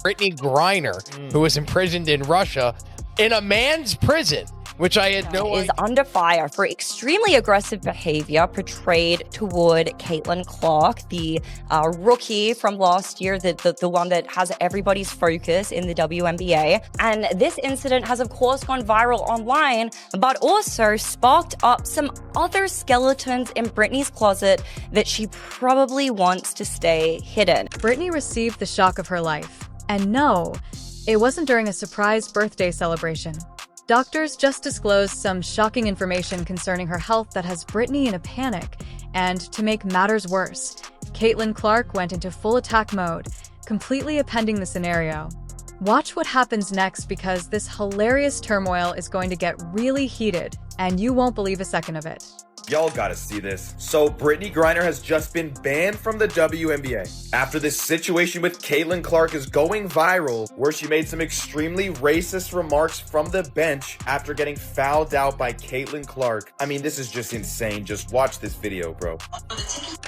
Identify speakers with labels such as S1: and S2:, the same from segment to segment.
S1: Brittney Griner, who was imprisoned in Russia in a man's prison, which I had no idea.
S2: Is under fire for extremely aggressive behavior portrayed toward Caitlin Clark, the rookie from last year, the one that has everybody's focus in the WNBA. And this incident has, of course, gone viral online, but also sparked up some other skeletons in Brittney's closet that she probably wants to stay hidden.
S3: Brittney received the shock of her life. And no, it wasn't during a surprise birthday celebration. Doctors just disclosed some shocking information concerning her health that has Brittney in a panic. And to make matters worse, Caitlin Clark went into full attack mode, completely appending the scenario. Watch what happens next because this hilarious turmoil is going to get really heated, and you won't believe a second of it.
S4: Y'all gotta see this. So Brittney Griner has just been banned from the WNBA after this situation with Caitlin Clark is going viral, where she made some extremely racist remarks from the bench after getting fouled out by Caitlin Clark. I mean, this is just insane. Just watch this video, bro.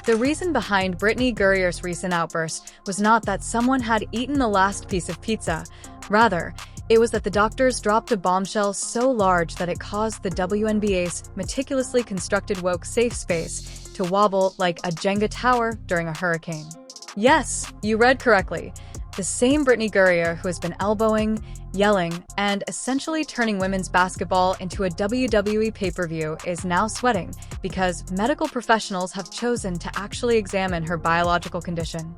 S3: The reason behind Brittney Griner's recent outburst was not that someone had eaten the last piece of pizza. Rather, it was that the doctors dropped a bombshell so large that it caused the WNBA's meticulously constructed woke safe space to wobble like a Jenga tower during a hurricane. Yes, you read correctly. The same Brittney Griner who has been elbowing, yelling, and essentially turning women's basketball into a WWE pay-per-view is now sweating because medical professionals have chosen to actually examine her biological condition.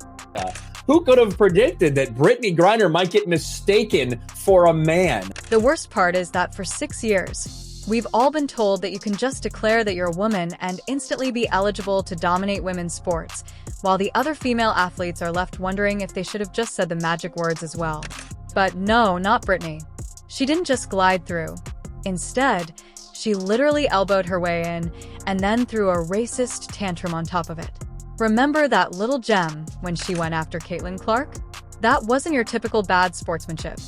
S5: Who could have predicted that Brittney Griner might get mistaken for a man?
S3: The worst part is that for 6 years, we've all been told that you can just declare that you're a woman and instantly be eligible to dominate women's sports, while the other female athletes are left wondering if they should have just said the magic words as well. But no, not Brittney. She didn't just glide through. Instead, she literally elbowed her way in and then threw a racist tantrum on top of it. Remember that little gem when she went after Caitlin Clark? That wasn't your typical bad sportsmanship.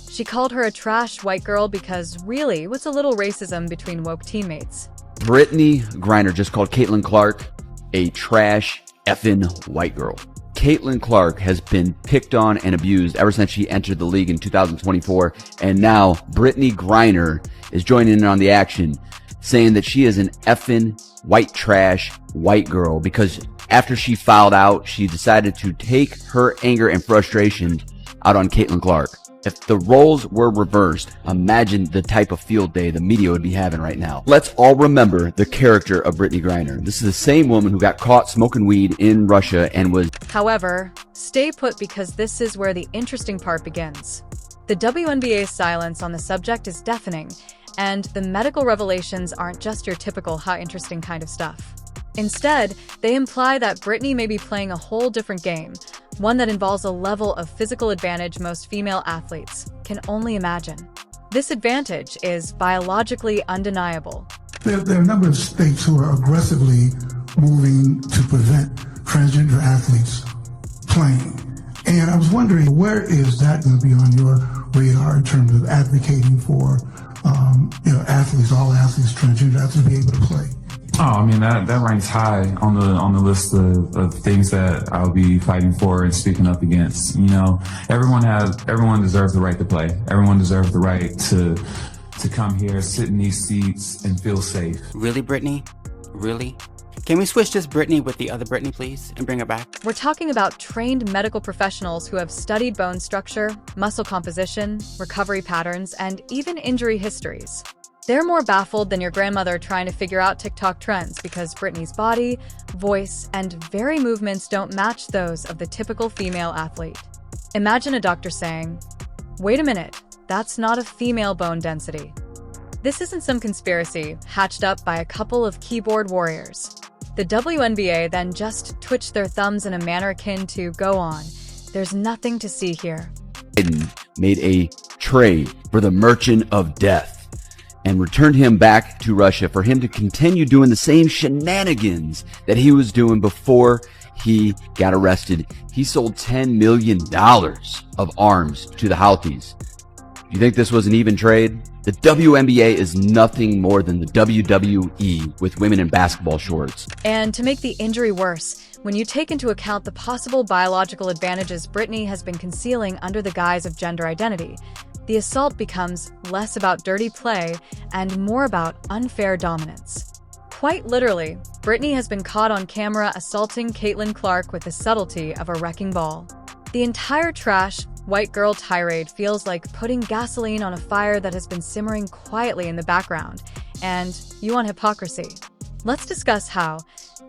S3: She called her a trash white girl because really, what's a little racism between woke teammates?
S6: Brittney Griner just called Caitlin Clark a trash effing white girl. Caitlin Clark has been picked on and abused ever since she entered the league in 2024, and now Brittney Griner is joining in on the action, saying that she is an effing white trash white girl because after she fouled out, she decided to take her anger and frustration out on Caitlin Clark. If the roles were reversed, imagine the type of field day the media would be having right now. Let's all remember the character of Brittney Griner. This is the same woman who got caught smoking weed in Russia and was...
S3: However, stay put because this is where the interesting part begins. The WNBA's silence on the subject is deafening, and the medical revelations aren't just your typical how interesting kind of stuff. Instead, they imply that Brittney may be playing a whole different game, one that involves a level of physical advantage most female athletes can only imagine. This advantage is biologically undeniable.
S7: There are a number of states who are aggressively moving to prevent transgender athletes playing. And I was wondering, where is that going to be on your radar in terms of advocating for athletes, all athletes, transgender athletes to be able to play?
S8: Oh, I mean, that ranks high on the list of things that I'll be fighting for and speaking up against. You know, everyone deserves the right to play. Everyone deserves the right to come here, sit in these seats, and feel safe.
S9: Really, Brittney? Really? Can we switch this Brittney with the other Brittney, please, and bring her back?
S3: We're talking about trained medical professionals who have studied bone structure, muscle composition, recovery patterns, and even injury histories. They're more baffled than your grandmother trying to figure out TikTok trends because Brittney's body, voice, and very movements don't match those of the typical female athlete. Imagine a doctor saying, "Wait a minute, that's not a female bone density." This isn't some conspiracy hatched up by a couple of keyboard warriors. The WNBA then just twitched their thumbs in a manner akin to "go on. There's nothing to see here."
S6: Biden made a trade for the Merchant of Death and returned him back to Russia for him to continue doing the same shenanigans that he was doing before he got arrested. He sold $10 million of arms to the Houthis. You think this was an even trade? The WNBA is nothing more than the WWE with women in basketball shorts.
S3: And to make the injury worse, when you take into account the possible biological advantages Brittney has been concealing under the guise of gender identity, the assault becomes less about dirty play and more about unfair dominance. Quite literally, Brittney has been caught on camera assaulting Caitlin Clark with the subtlety of a wrecking ball. The entire trash, white girl tirade feels like putting gasoline on a fire that has been simmering quietly in the background. And you want hypocrisy? Let's discuss how,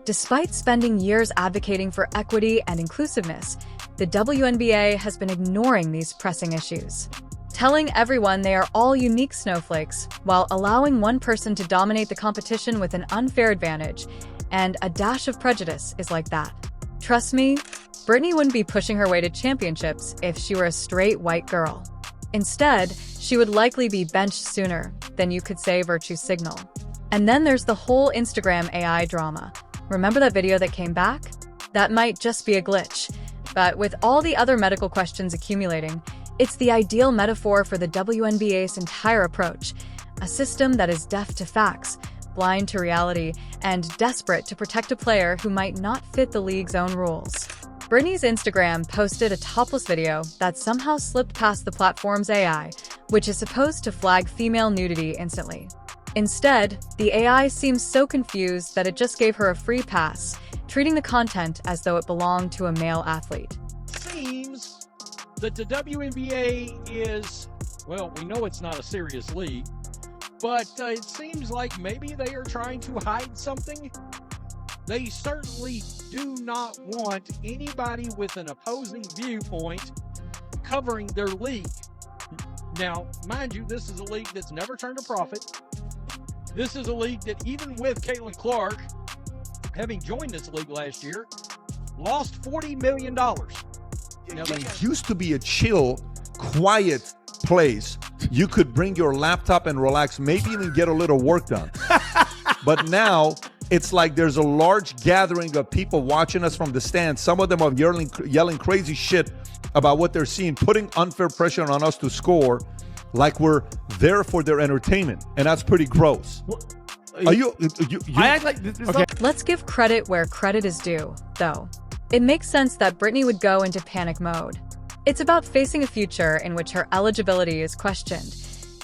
S3: despite spending years advocating for equity and inclusiveness, the WNBA has been ignoring these pressing issues, telling everyone they are all unique snowflakes while allowing one person to dominate the competition with an unfair advantage, and a dash of prejudice is like that. Trust me, Brittney wouldn't be pushing her way to championships if she were a straight white girl. Instead, she would likely be benched sooner than you could say virtue signal. And then there's the whole Instagram AI drama. Remember that video that came back? That might just be a glitch. But with all the other medical questions accumulating, it's the ideal metaphor for the WNBA's entire approach, a system that is deaf to facts, blind to reality, and desperate to protect a player who might not fit the league's own rules. Brittney's Instagram posted a topless video that somehow slipped past the platform's AI, which is supposed to flag female nudity instantly. Instead, the AI seems so confused that it just gave her a free pass, treating the content as though it belonged to a male athlete.
S10: Seems that the WNBA is, well, we know it's not a serious league, but it seems like maybe they are trying to hide something. They certainly do not want anybody with an opposing viewpoint covering their league. Now, mind you, this is a league that's never turned a profit. This is a league that, even with Caitlin Clark having joined this league last year, lost $40 million.
S11: It used to be a chill, quiet place. You could bring your laptop and relax, maybe even get a little work done. But now it's like there's a large gathering of people watching us from the stands. Some of them are yelling crazy shit about what they're seeing, putting unfair pressure on us to score, like we're there for their entertainment, and that's pretty gross. Are you
S1: I act like this is okay.
S3: Let's give credit where credit is due, though. It makes sense that Brittney would go into panic mode. It's about facing a future in which her eligibility is questioned,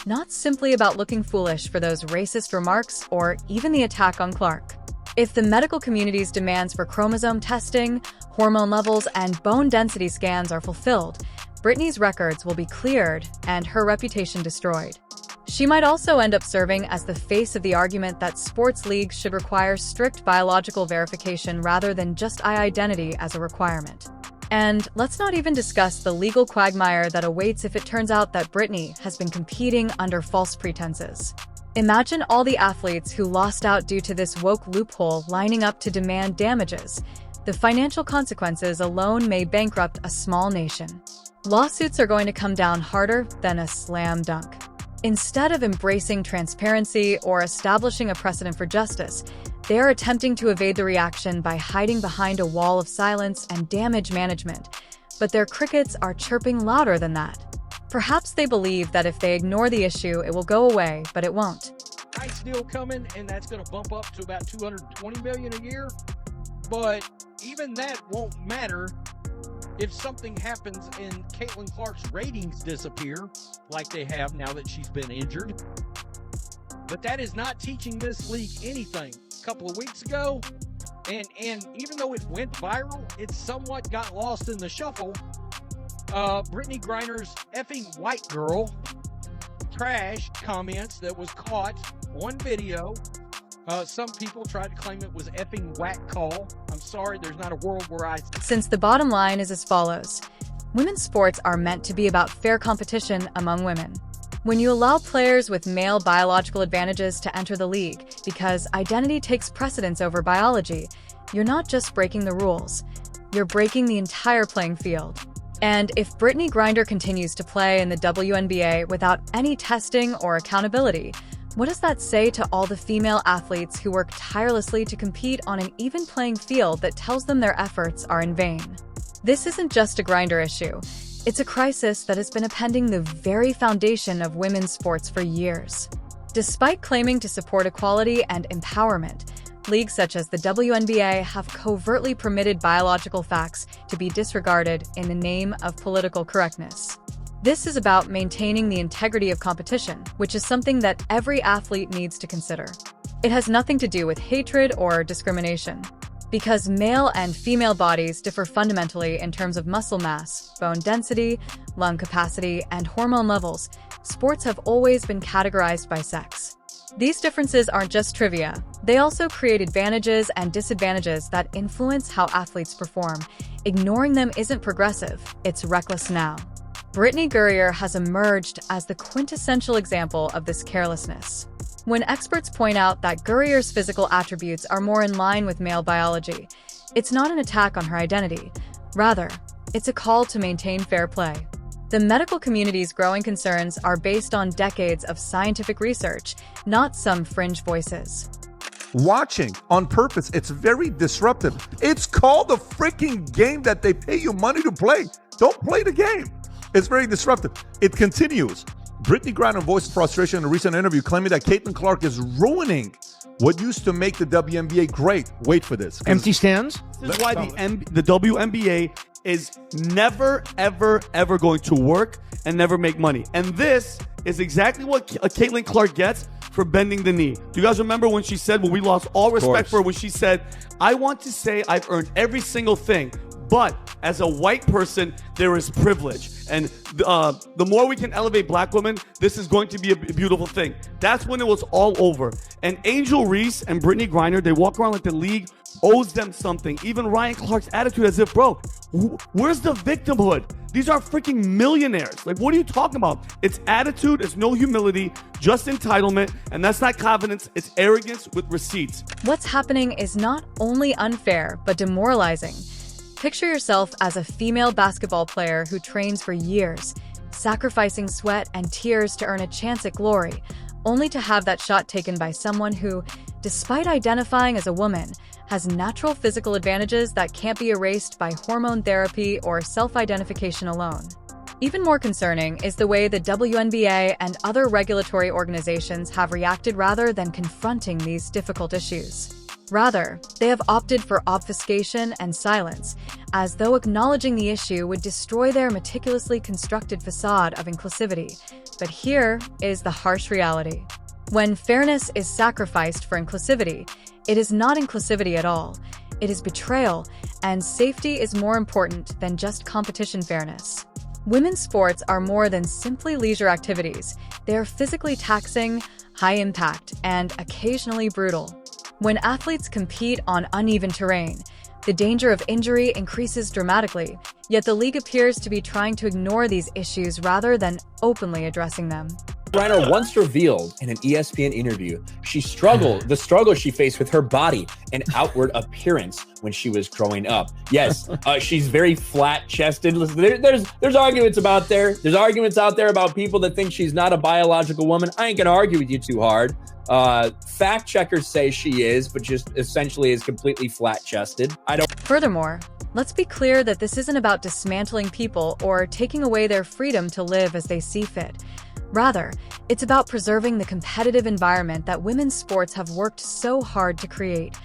S3: not simply about looking foolish for those racist remarks or even the attack on Clark. If the medical community's demands for chromosome testing, hormone levels, and bone density scans are fulfilled, Brittney's records will be cleared and her reputation destroyed. She might also end up serving as the face of the argument that sports leagues should require strict biological verification rather than just identity as a requirement. And let's not even discuss the legal quagmire that awaits if it turns out that Brittney has been competing under false pretenses. Imagine all the athletes who lost out due to this woke loophole lining up to demand damages. The financial consequences alone may bankrupt a small nation. Lawsuits are going to come down harder than a slam dunk. Instead of embracing transparency or establishing a precedent for justice, they are attempting to evade the reaction by hiding behind a wall of silence and damage management. But their crickets are chirping louder than that. Perhaps they believe that if they ignore the issue, it will go away, but it won't.
S10: Nice deal coming, and that's going to bump up to about $220 million a year. But even that won't matter if something happens and Caitlin Clark's ratings disappear, like they have now that she's been injured. But that is not teaching this league anything. A couple of weeks ago, and even though it went viral, it somewhat got lost in the shuffle. Brittney Griner's effing white girl trash comments that was caught on video. Some people tried to claim it was effing whack call. I'm sorry, there's not a world where I...
S3: Since the bottom line is as follows, women's sports are meant to be about fair competition among women. When you allow players with male biological advantages to enter the league because identity takes precedence over biology, you're not just breaking the rules, you're breaking the entire playing field. And if Brittney Griner continues to play in the WNBA without any testing or accountability, what does that say to all the female athletes who work tirelessly to compete on an even playing field that tells them their efforts are in vain? This isn't just a Griner issue. It's a crisis that has been upending the very foundation of women's sports for years. Despite claiming to support equality and empowerment, leagues such as the WNBA have covertly permitted biological facts to be disregarded in the name of political correctness. This is about maintaining the integrity of competition, which is something that every athlete needs to consider. It has nothing to do with hatred or discrimination. Because male and female bodies differ fundamentally in terms of muscle mass, bone density, lung capacity, and hormone levels, sports have always been categorized by sex. These differences aren't just trivia. They also create advantages and disadvantages that influence how athletes perform. Ignoring them isn't progressive, it's reckless now. Brittney Griner has emerged as the quintessential example of this carelessness. When experts point out that Gurrier's physical attributes are more in line with male biology, it's not an attack on her identity. Rather, it's a call to maintain fair play. The medical community's growing concerns are based on decades of scientific research, not some fringe voices.
S11: Watching on purpose, it's very disruptive. It's called the freaking game that they pay you money to play. Don't play the game. It's very disruptive. It continues. Brittney Griner voiced frustration in a recent interview, claiming that Caitlin Clark is ruining what used to make the WNBA great. Wait for this.
S12: Empty stands?
S13: This is why the WNBA is never, ever, ever going to work and never make money. And this is exactly what Caitlin Clark gets for bending the knee. Do you guys remember when she said, when we lost all respect for her, when she said, I want to say I've earned every single thing, but as a white person, there is privilege. And the more we can elevate black women, this is going to be a beautiful thing. That's when it was all over. And Angel Reese and Brittney Griner, they walk around like the league owes them something. Even Ryan Clark's attitude as if, bro, where's the victimhood? These are freaking millionaires. Like, what are you talking about? It's attitude, it's no humility, just entitlement, and that's not confidence, it's arrogance with receipts.
S3: What's happening is not only unfair, but demoralizing. Picture yourself as a female basketball player who trains for years, sacrificing sweat and tears to earn a chance at glory, only to have that shot taken by someone who, despite identifying as a woman, has natural physical advantages that can't be erased by hormone therapy or self-identification alone. Even more concerning is the way the WNBA and other regulatory organizations have reacted rather than confronting these difficult issues. Rather, they have opted for obfuscation and silence, as though acknowledging the issue would destroy their meticulously constructed facade of inclusivity. But here is the harsh reality. When fairness is sacrificed for inclusivity, it is not inclusivity at all. It is betrayal, and safety is more important than just competition fairness. Women's sports are more than simply leisure activities. They are physically taxing, high impact, and occasionally brutal. When athletes compete on uneven terrain, the danger of injury increases dramatically, yet the league appears to be trying to ignore these issues rather than openly addressing them.
S5: Griner once revealed in an ESPN interview the struggle she faced with her body and outward appearance when she was growing up. Yes, she's very flat-chested. Listen, there's arguments about there. There's arguments out there about people that think she's not a biological woman. I ain't gonna argue with you too hard. Fact checkers say she is, but just essentially is completely flat-chested.
S3: Furthermore, let's be clear that this isn't about dismantling people or taking away their freedom to live as they see fit. Rather, it's about preserving the competitive environment that women's sports have worked so hard to create,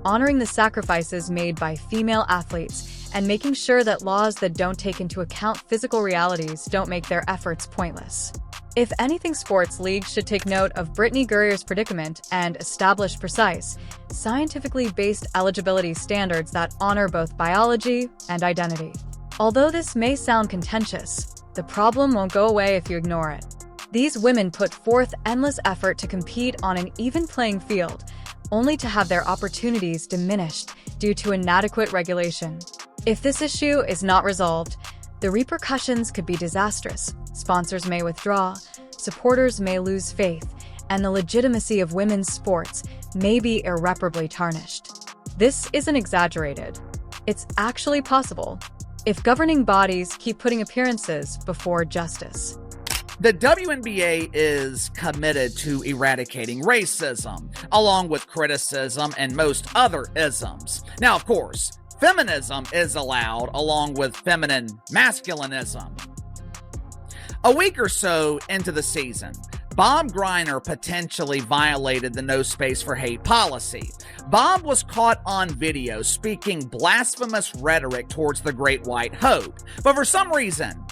S3: honoring the sacrifices made by female athletes, and making sure that laws that don't take into account physical realities don't make their efforts pointless. If anything, sports leagues should take note of Brittney Griner's predicament and establish precise, scientifically based eligibility standards that honor both biology and identity. Although this may sound contentious, the problem won't go away if you ignore it. These women put forth endless effort to compete on an even playing field, only to have their opportunities diminished due to inadequate regulation. If this issue is not resolved, the repercussions could be disastrous. Sponsors may withdraw, supporters may lose faith, and the legitimacy of women's sports may be irreparably tarnished. This isn't exaggerated. It's actually possible if governing bodies keep putting appearances before justice.
S14: The WNBA is committed to eradicating racism, along with criticism and most other isms. Now, of course, feminism is allowed along with feminine masculinism. A week or so into the season, Bob Griner potentially violated the no space for hate policy. Bob was caught on video speaking blasphemous rhetoric towards the Great White Hope, but for some reason,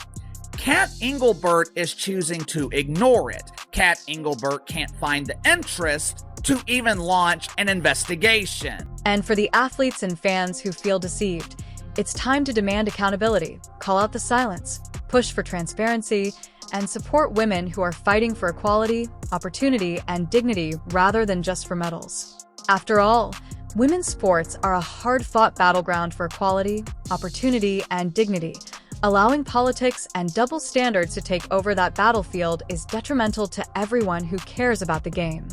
S14: Kat Engelbert is choosing to ignore it. Kat Engelbert can't find the interest to even launch an investigation.
S3: And for the athletes and fans who feel deceived, it's time to demand accountability, call out the silence, push for transparency, and support women who are fighting for equality, opportunity, and dignity rather than just for medals. After all, women's sports are a hard-fought battleground for equality, opportunity, and dignity. Allowing politics and double standards to take over that battlefield is detrimental to everyone who cares about the game.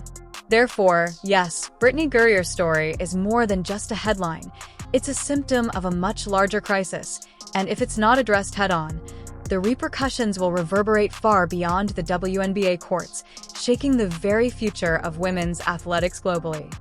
S3: Therefore, yes, Brittney Griner's story is more than just a headline. It's a symptom of a much larger crisis, and if it's not addressed head-on, the repercussions will reverberate far beyond the WNBA courts, shaking the very future of women's athletics globally.